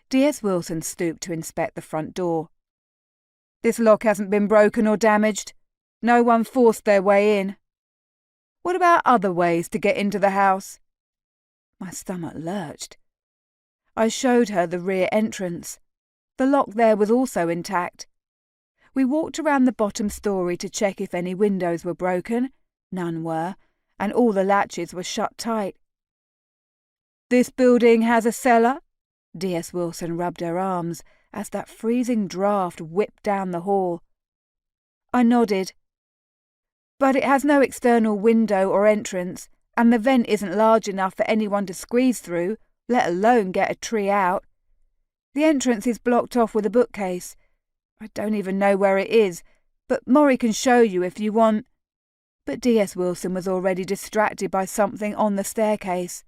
D.S. Wilson stooped to inspect the front door. "This lock hasn't been broken or damaged. No one forced their way in. What about other ways to get into the house?" My stomach lurched. I showed her the rear entrance. The lock there was also intact. We walked around the bottom story to check if any windows were broken. None were, and all the latches were shut tight. "This building has a cellar?" D.S. Wilson rubbed her arms as that freezing draught whipped down the hall. I nodded. "But it has no external window or entrance, and the vent isn't large enough for anyone to squeeze through, let alone get a tree out. The entrance is blocked off with a bookcase. I don't even know where it is, but Mori can show you if you want." But D.S. Wilson was already distracted by something on the staircase.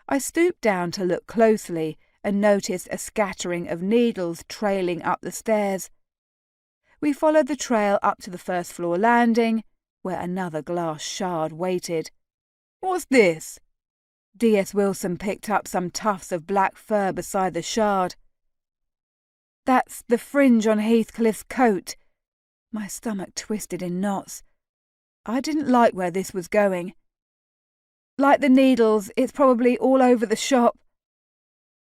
I stooped down to look closely and noticed a scattering of needles trailing up the stairs. We followed the trail up to the first-floor landing, where another glass shard waited. "What's this?" D.S. Wilson picked up some tufts of black fur beside the shard. "That's the fringe on Heathcliff's coat." My stomach twisted in knots. I didn't like where this was going. "Like the needles, it's probably all over the shop."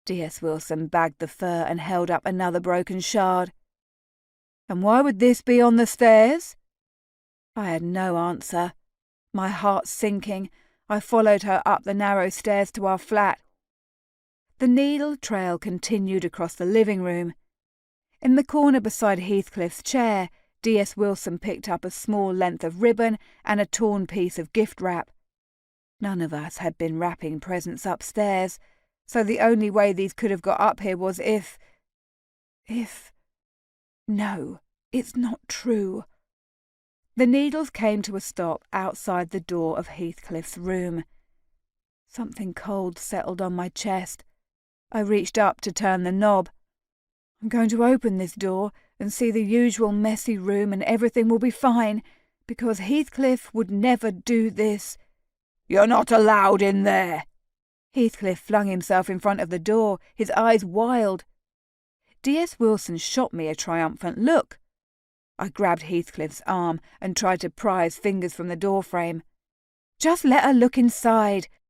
D.S. Wilson bagged the fur and held up another broken shard. "And why would this be on the stairs?" I had no answer. My heart sinking, I followed her up the narrow stairs to our flat. The needle trail continued across the living room. In the corner beside Heathcliff's chair, D.S. Wilson picked up a small length of ribbon and a torn piece of gift wrap. None of us had been wrapping presents upstairs, so the only way these could have got up here was if... No, it's not true. The needles came to a stop outside the door of Heathcliff's room. Something cold settled on my chest. I reached up to turn the knob. I'm going to open this door and see the usual messy room, and everything will be fine, because Heathcliff would never do this. "You're not allowed in there!" Heathcliff flung himself in front of the door, his eyes wild. D.S. Wilson shot me a triumphant look. I grabbed Heathcliff's arm and tried to pry his fingers from the doorframe. "Just let her look inside.